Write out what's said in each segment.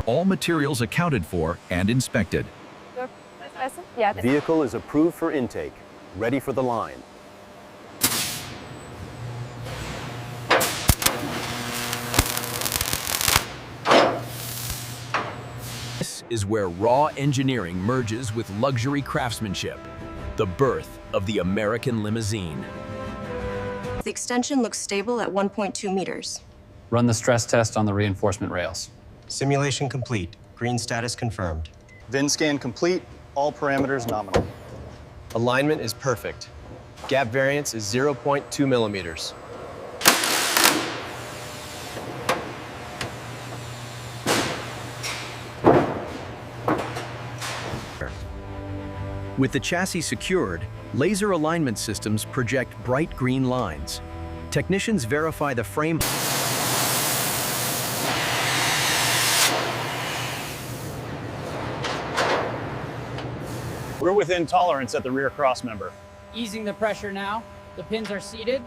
All materials accounted for and inspected. Vehicle is approved for intake, ready for the line. This is where raw engineering merges with luxury craftsmanship, the birth of the American limousine. The extension looks stable at 1.2 meters. Run the stress test on the reinforcement rails. Simulation complete. Green status confirmed. VIN scan complete. All parameters nominal. Alignment is perfect. Gap variance is 0.2 millimeters. With the chassis secured, laser alignment systems project bright green lines. Technicians verify the frame. We're within tolerance at the rear crossmember. Easing the pressure now. The pins are seated.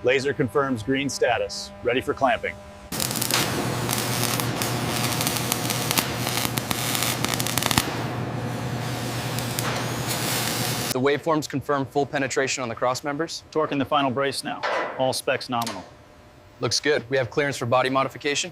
Laser confirms green status. Ready for clamping. The waveforms confirm full penetration on the cross members. Torquing the final brace now. All specs nominal. Looks good. We have clearance for body modification.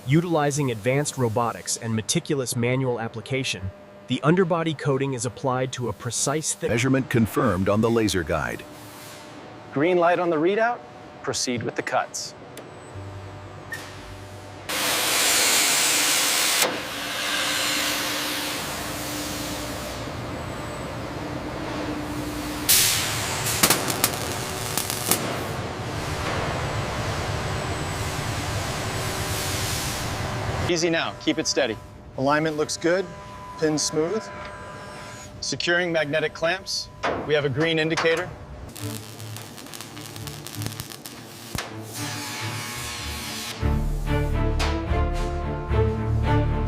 Utilizing advanced robotics and meticulous manual application, the underbody coating is applied to a precise Measurement confirmed on the laser guide. Green light on the readout. Proceed with the cuts. Easy now. Keep it steady. Alignment looks good. Pins smooth. Securing magnetic clamps. We have a green indicator.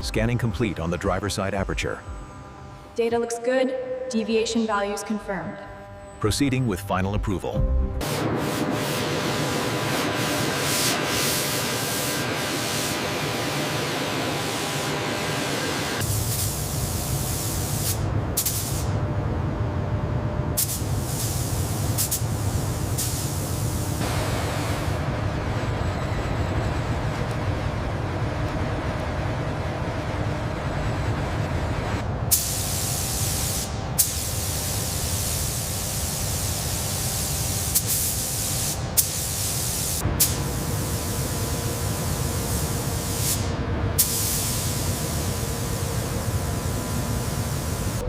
Scanning complete on the driver's side aperture. Data looks good. Deviation values confirmed. Proceeding with final approval.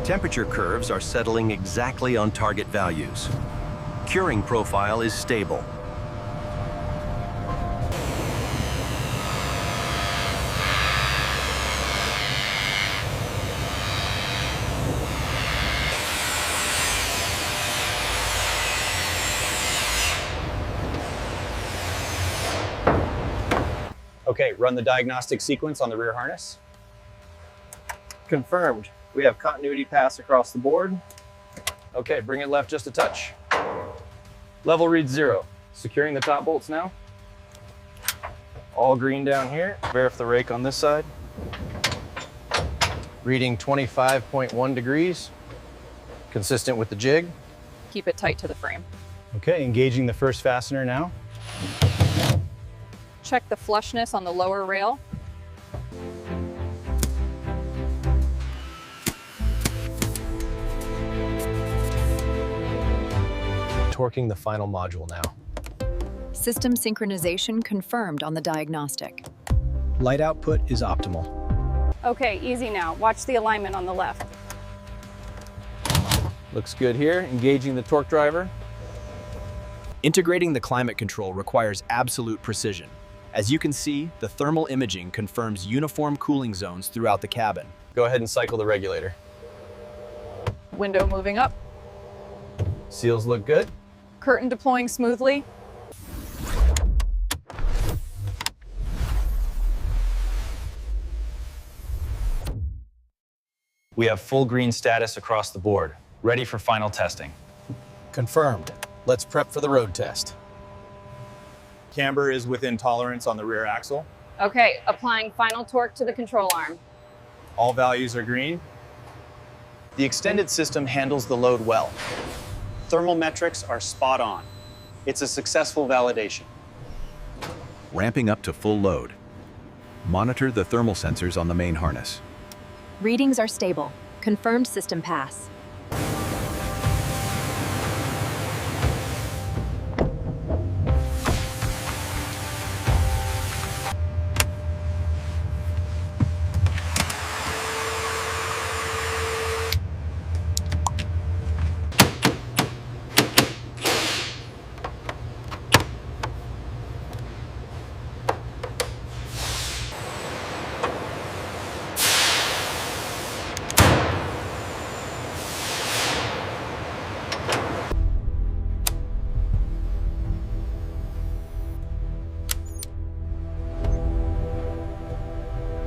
Temperature curves are settling exactly on target values. Curing profile is stable. Okay, run the diagnostic sequence on the rear harness. Confirmed. We have continuity pass across the board. Okay, bring it left just a touch. Level reads 0. Securing the top bolts now. All green down here. Verify the rake on this side. Reading 25.1 degrees. Consistent with the jig. Keep it tight to the frame. Okay, engaging the first fastener now. Check the flushness on the lower rail. Torquing the final module now. System synchronization confirmed on the diagnostic. light output is optimal. Okay, easy now. Watch the alignment on the left. Looks good here. Engaging the torque driver. Integrating the climate control requires absolute precision. As you can see, the thermal imaging confirms uniform cooling zones throughout the cabin. Go ahead and cycle the regulator. Window moving up. Seals look good. Curtain deploying smoothly. We have full green status across the board, ready for final testing. Confirmed. Let's prep for the road test. Camber is within tolerance on the rear axle. Okay, applying final torque to the control arm. All values are green. The extended system handles the load well. Thermal metrics are spot on. It's a successful validation. Ramping up to full load. Monitor the thermal sensors on the main harness. Readings are stable. Confirmed system pass.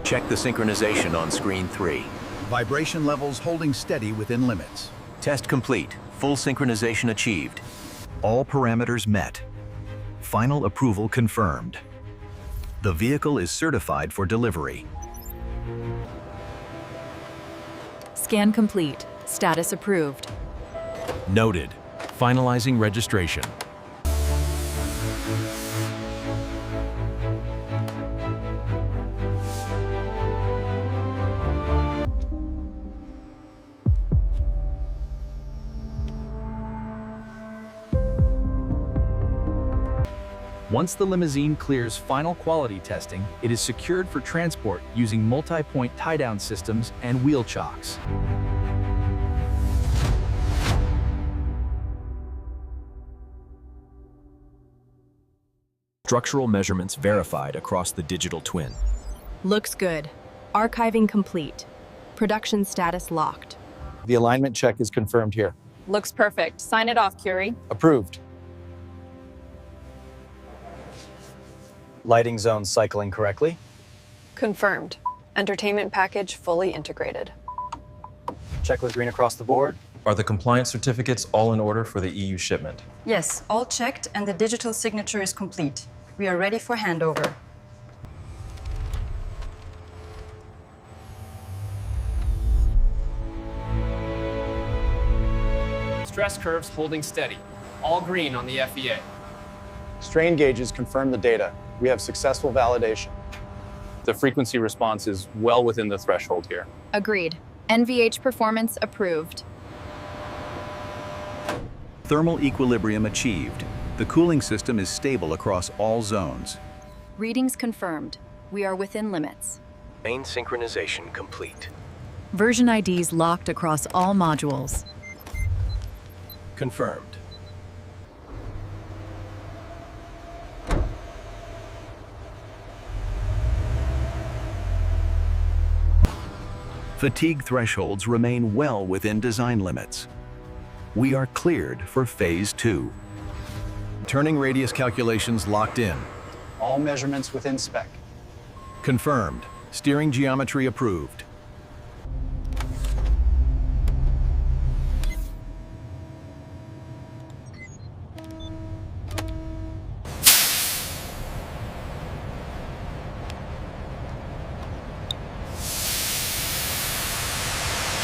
Check the synchronization on screen 3. Vibration levels holding steady within limits. Test complete. Full synchronization achieved. All parameters met. Final approval confirmed. The vehicle is certified for delivery. Scan complete. Status approved. Noted. Finalizing registration. Once the limousine clears final quality testing, it is secured for transport using multi-point tie-down systems and wheel chocks. Structural measurements verified across the digital twin. Looks good. Archiving complete. Production status locked. The alignment check is confirmed here. Looks perfect. Sign it off, Curie. Approved. Lighting zones cycling correctly. Confirmed. Entertainment package fully integrated. Check with green across the board. Are the compliance certificates all in order for the EU shipment? Yes, all checked and the digital signature is complete. We are ready for handover. Stress curves holding steady. All green on the FEA. Strain gauges confirm the data. We have successful validation. The frequency response is well within the threshold here. Agreed. NVH performance approved. Thermal equilibrium achieved. The cooling system is stable across all zones. Readings confirmed. We are within limits. Main synchronization complete. Version IDs locked across all modules. Confirmed. Fatigue thresholds remain well within design limits. We are cleared for Phase 2. Turning radius calculations locked in. All measurements within spec. Confirmed. Steering geometry approved.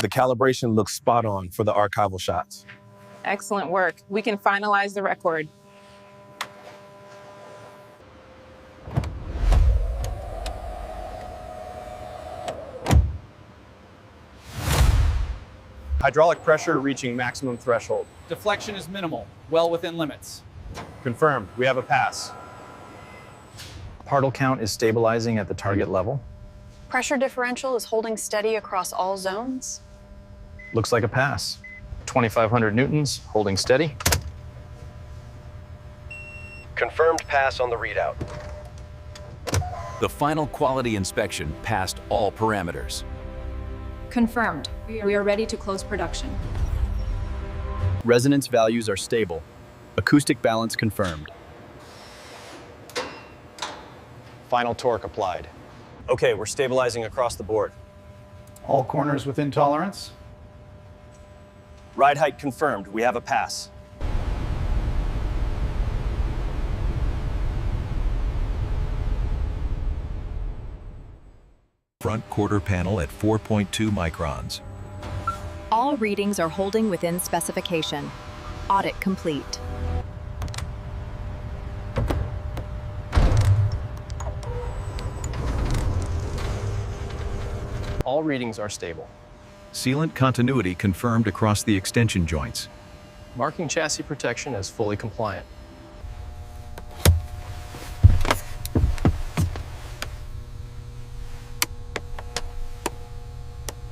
The calibration looks spot on for the archival shots. Excellent work. We can finalize the record. Hydraulic pressure reaching maximum threshold. Deflection is minimal, well within limits. Confirmed. We have a pass. Particle count is stabilizing at the target level. Pressure differential is holding steady across all zones. Looks like a pass. 2,500 newtons, holding steady. Confirmed pass on the readout. The final quality inspection passed all parameters. Confirmed. We are ready to close production. Resonance values are stable. Acoustic balance confirmed. Final torque applied. Okay, we're stabilizing across the board. All corners within tolerance. Ride height confirmed. We have a pass. Front quarter panel at 4.2 microns. All readings are holding within specification. Audit complete. All readings are stable. Sealant continuity confirmed across the extension joints. Marking chassis protection as fully compliant.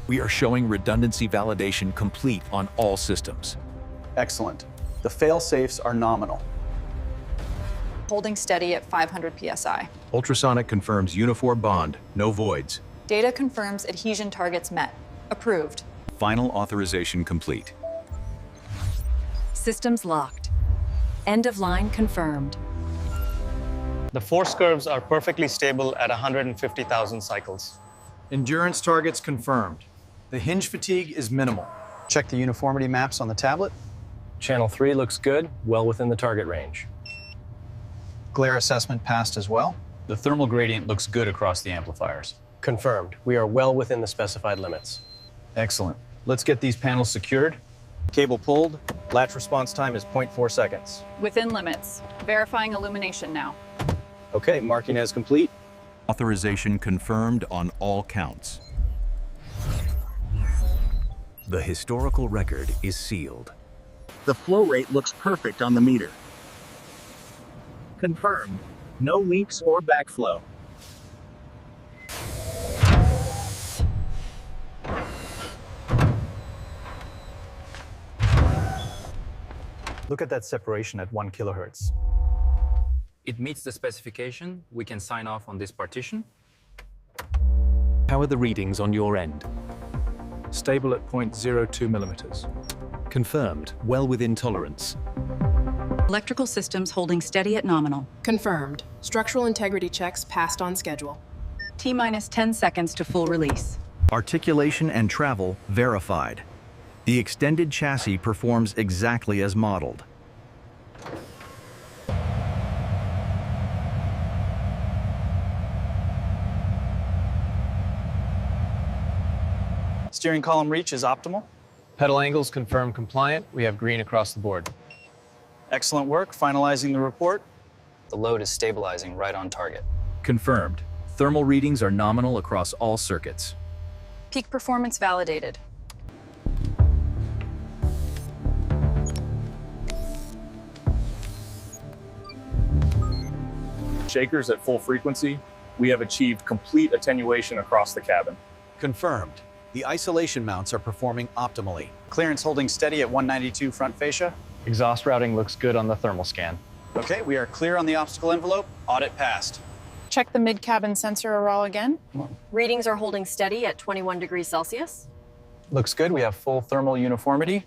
We are showing redundancy validation complete on all systems. Excellent. The fail-safes are nominal. Holding steady at 500 psi. Ultrasonic confirms uniform bond, no voids. Data confirms adhesion targets met. Approved. Final authorization complete. Systems locked. End of line confirmed. The force curves are perfectly stable at 150,000 cycles. Endurance targets confirmed. The hinge fatigue is minimal. Check the uniformity maps on the tablet. Channel 3 looks good, well within the target range. Glare assessment passed as well. The thermal gradient looks good across the amplifiers. Confirmed. We are well within the specified limits. Excellent. Let's get these panels secured. Cable pulled. Latch response time is 0.4 seconds. Within limits. Verifying illumination now. Okay, marking as complete. Authorization confirmed on all counts. The historical record is sealed. The flow rate looks perfect on the meter. Confirmed. No leaks or backflow. Look at that separation at 1 kilohertz. It meets the specification. We can sign off on this partition. How are the readings on your end? Stable at 0.02 millimeters. Confirmed, well within tolerance. Electrical systems holding steady at nominal. Confirmed. Structural integrity checks passed on schedule. T-minus 10 seconds to full release. Articulation and travel verified. The extended chassis performs exactly as modeled. Steering column reach is optimal. Pedal angles confirmed compliant. We have green across the board. Excellent work. Finalizing the report. The load is stabilizing right on target. Confirmed. Thermal readings are nominal across all circuits. Peak performance validated. Shakers at full frequency, we have achieved complete attenuation across the cabin. Confirmed. The isolation mounts are performing optimally. Clearance holding steady at 192 front fascia. Exhaust routing looks good on the thermal scan. Okay, we are clear on the obstacle envelope. Audit passed. Check the mid-cabin sensor aurora again. Readings are holding steady at 21 degrees Celsius. Looks good. We have full thermal uniformity.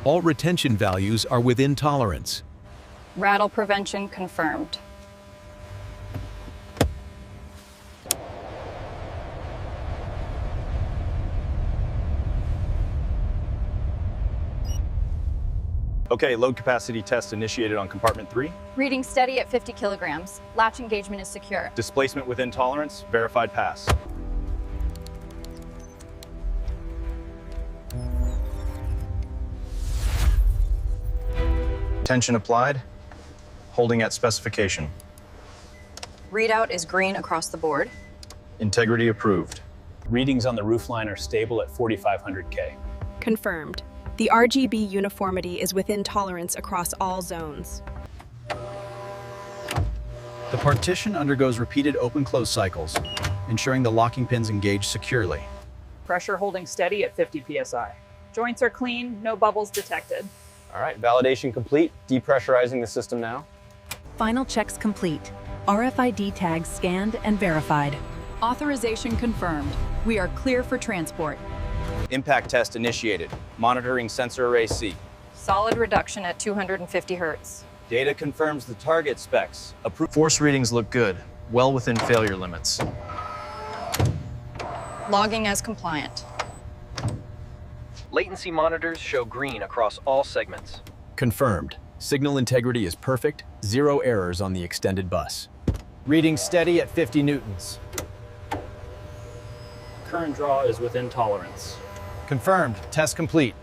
All retention values are within tolerance. Rattle prevention confirmed. Okay, load capacity test initiated on compartment 3. Reading steady at 50 kilograms. Latch engagement is secure. Displacement within tolerance, verified pass. Tension applied, holding at specification. Readout is green across the board. Integrity approved. Readings on the roofline are stable at 4,500 K. Confirmed. The RGB uniformity is within tolerance across all zones. The partition undergoes repeated open-close cycles, ensuring the locking pins engage securely. Pressure holding steady at 50 psi. Joints are clean, no bubbles detected. All right, validation complete. Depressurizing the system now. Final checks complete. RFID tags scanned and verified. Authorization confirmed. We are clear for transport. Impact test initiated. Monitoring sensor array C. Solid reduction at 250 Hertz. Data confirms the target specs. Approved. Force readings look good, well within failure limits. Logging as compliant. Latency monitors show green across all segments. Confirmed. Signal integrity is perfect, 0 errors on the extended bus. Reading steady at 50 newtons. Current draw is within tolerance. Confirmed. Test complete.